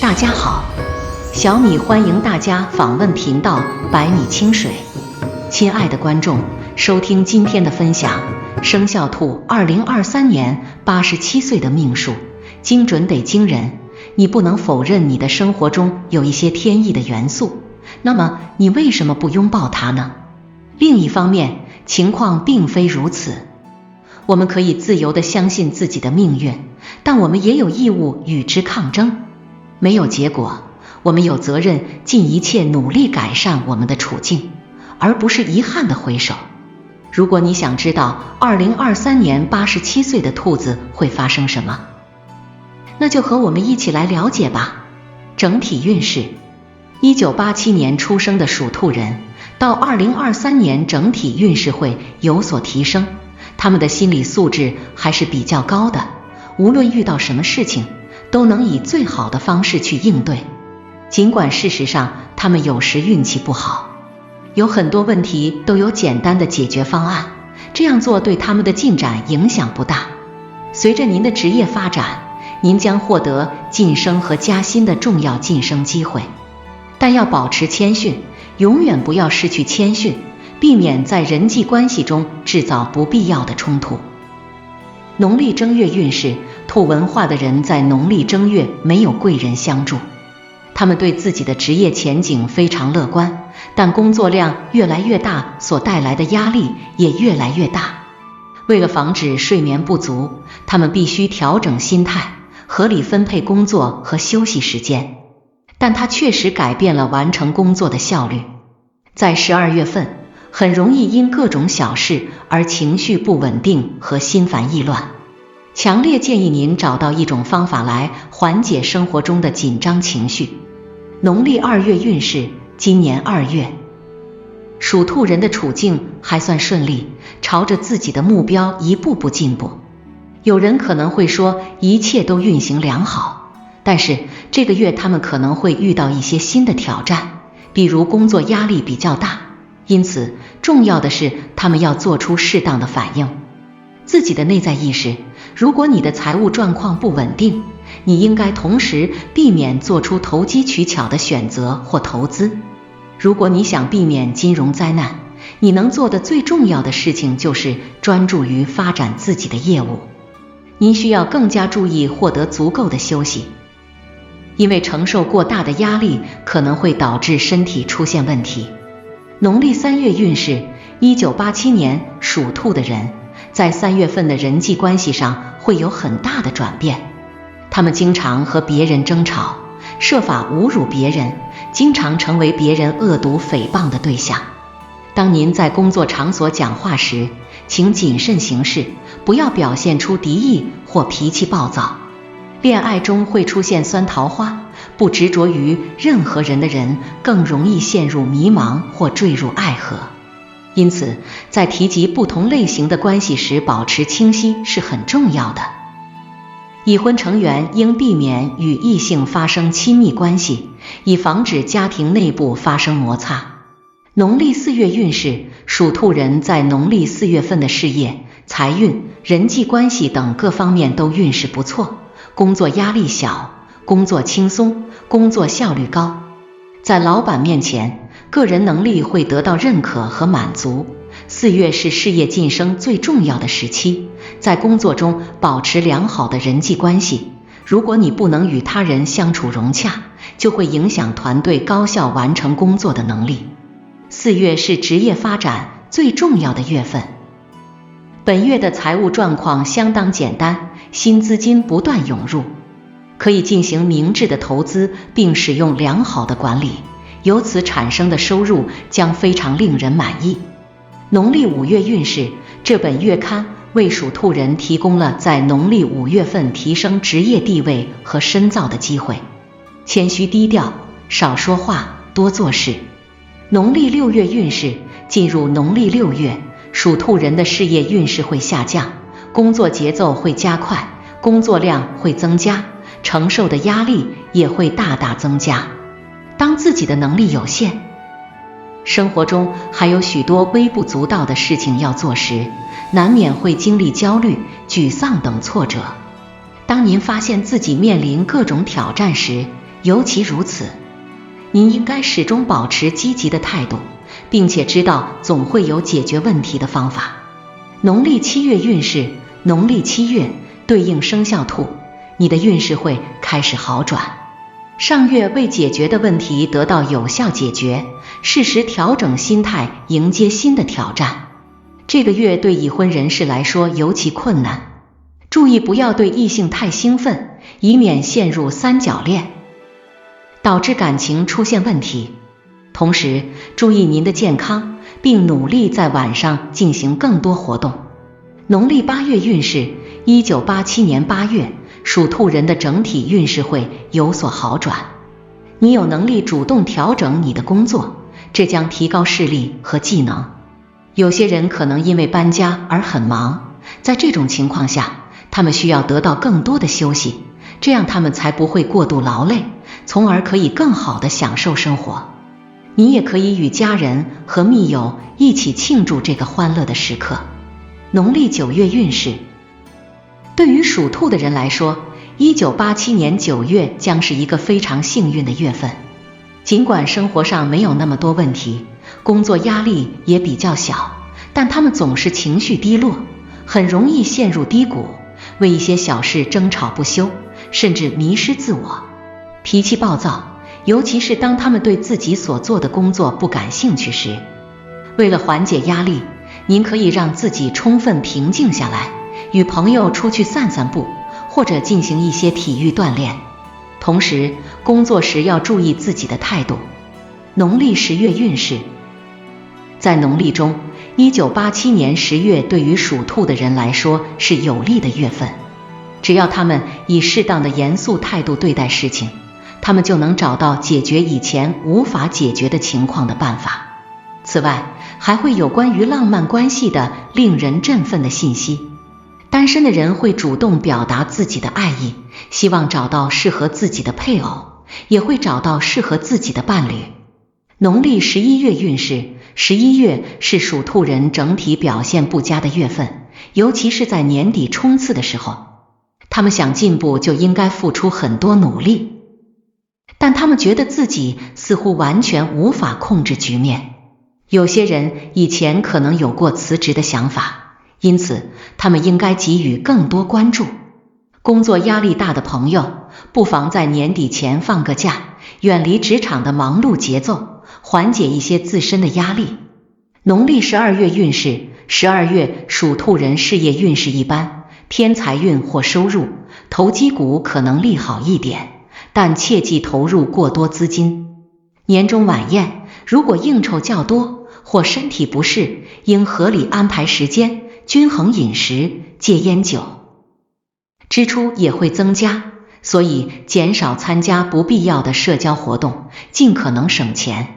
大家好，小米欢迎大家访问频道百米清水。亲爱的观众，收听今天的分享。生肖兔2023年87岁的命数，精准得惊人。你不能否认你的生活中有一些天意的元素，那么你为什么不拥抱它呢？另一方面，情况并非如此。我们可以自由地相信自己的命运，但我们也有义务与之抗争。没有结果，我们有责任尽一切努力改善我们的处境，而不是遗憾地回首。如果你想知道2023年87岁的兔子会发生什么，那就和我们一起来了解吧。整体运势，1987年出生的属兔人，到2023年整体运势会有所提升，他们的心理素质还是比较高的，无论遇到什么事情，都能以最好的方式去应对。尽管事实上他们有时运气不好，有很多问题都有简单的解决方案，这样做对他们的进展影响不大。随着您的职业发展，您将获得晋升和加薪的重要晋升机会，但要保持谦逊，永远不要失去谦逊，避免在人际关系中制造不必要的冲突。农历正月运势，兔文化的人在农历正月没有贵人相助，他们对自己的职业前景非常乐观，但工作量越来越大，所带来的压力也越来越大。为了防止睡眠不足，他们必须调整心态，合理分配工作和休息时间，但它确实改变了完成工作的效率。在12月份，很容易因各种小事而情绪不稳定和心烦意乱，强烈建议您找到一种方法来缓解生活中的紧张情绪。农历2月运势，今年2月，属兔人的处境还算顺利，朝着自己的目标一步步进步。有人可能会说一切都运行良好，但是这个月他们可能会遇到一些新的挑战，比如工作压力比较大，因此重要的是他们要做出适当的反应。自己的内在意识，如果你的财务状况不稳定，你应该同时避免做出投机取巧的选择或投资。如果你想避免金融灾难，你能做的最重要的事情就是专注于发展自己的业务。您需要更加注意获得足够的休息，因为承受过大的压力可能会导致身体出现问题。农历3月运势，1987年属兔的人，在3月份的人际关系上会有很大的转变。他们经常和别人争吵，设法侮辱别人，经常成为别人恶毒诽谤的对象。当您在工作场所讲话时，请谨慎行事，不要表现出敌意或脾气暴躁。恋爱中会出现酸桃花，不执着于任何人的人更容易陷入迷茫或坠入爱河。因此，在提及不同类型的关系时，保持清晰是很重要的。已婚成员应避免与异性发生亲密关系，以防止家庭内部发生摩擦。农历4月运势，属兔人在农历4月份的事业、财运、人际关系等各方面都运势不错，工作压力小，工作轻松，工作效率高。在老板面前，个人能力会得到认可和满足。4月是事业晋升最重要的时期，在工作中保持良好的人际关系。如果你不能与他人相处融洽，就会影响团队高效完成工作的能力。4月是职业发展最重要的月份。本月的财务状况相当简单，新资金不断涌入，可以进行明智的投资并使用良好的管理，由此产生的收入将非常令人满意。农历5月运势，这本月刊为属兔人提供了在农历5月份提升职业地位和深造的机会。谦虚低调，少说话，多做事。农历6月运势，进入农历6月，属兔人的事业运势会下降，工作节奏会加快，工作量会增加，承受的压力也会大大增加。当自己的能力有限，生活中还有许多微不足道的事情要做时，难免会经历焦虑、沮丧等挫折。当您发现自己面临各种挑战时，尤其如此。您应该始终保持积极的态度，并且知道总会有解决问题的方法。农历7月运势，农历7月对应生肖兔，你的运势会开始好转。上月未解决的问题得到有效解决，适时调整心态，迎接新的挑战。这个月对已婚人士来说尤其困难，注意不要对异性太兴奋，以免陷入三角恋，导致感情出现问题。同时注意您的健康，并努力在晚上进行更多活动。农历8月运势，1987年8月，属兔人的整体运势会有所好转。你有能力主动调整你的工作，这将提高视力和技能。有些人可能因为搬家而很忙，在这种情况下，他们需要得到更多的休息，这样他们才不会过度劳累，从而可以更好地享受生活。你也可以与家人和密友一起庆祝这个欢乐的时刻。农历9月运势，对于属兔的人来说，1987年9月将是一个非常幸运的月份。尽管生活上没有那么多问题，工作压力也比较小，但他们总是情绪低落，很容易陷入低谷，为一些小事争吵不休，甚至迷失自我，脾气暴躁，尤其是当他们对自己所做的工作不感兴趣时。为了缓解压力，您可以让自己充分平静下来，与朋友出去散散步，或者进行一些体育锻炼。同时，工作时要注意自己的态度。农历10月运势，在农历中，1987年10月对于属兔的人来说是有利的月份。只要他们以适当的严肃态度对待事情，他们就能找到解决以前无法解决的情况的办法。此外，还会有关于浪漫关系的令人振奋的信息。单身的人会主动表达自己的爱意，希望找到适合自己的配偶，也会找到适合自己的伴侣。农历11月运势，11月是属兔人整体表现不佳的月份，尤其是在年底冲刺的时候。他们想进步就应该付出很多努力，但他们觉得自己似乎完全无法控制局面。有些人以前可能有过辞职的想法，因此他们应该给予更多关注。工作压力大的朋友，不妨在年底前放个假，远离职场的忙碌节奏，缓解一些自身的压力。农历12月运势，12月属兔人事业运势一般，偏财运或收入，投机股可能利好一点，但切忌投入过多资金。年终晚宴，如果应酬较多或身体不适，应合理安排时间，均衡饮食，戒烟酒。支出也会增加，所以减少参加不必要的社交活动，尽可能省钱。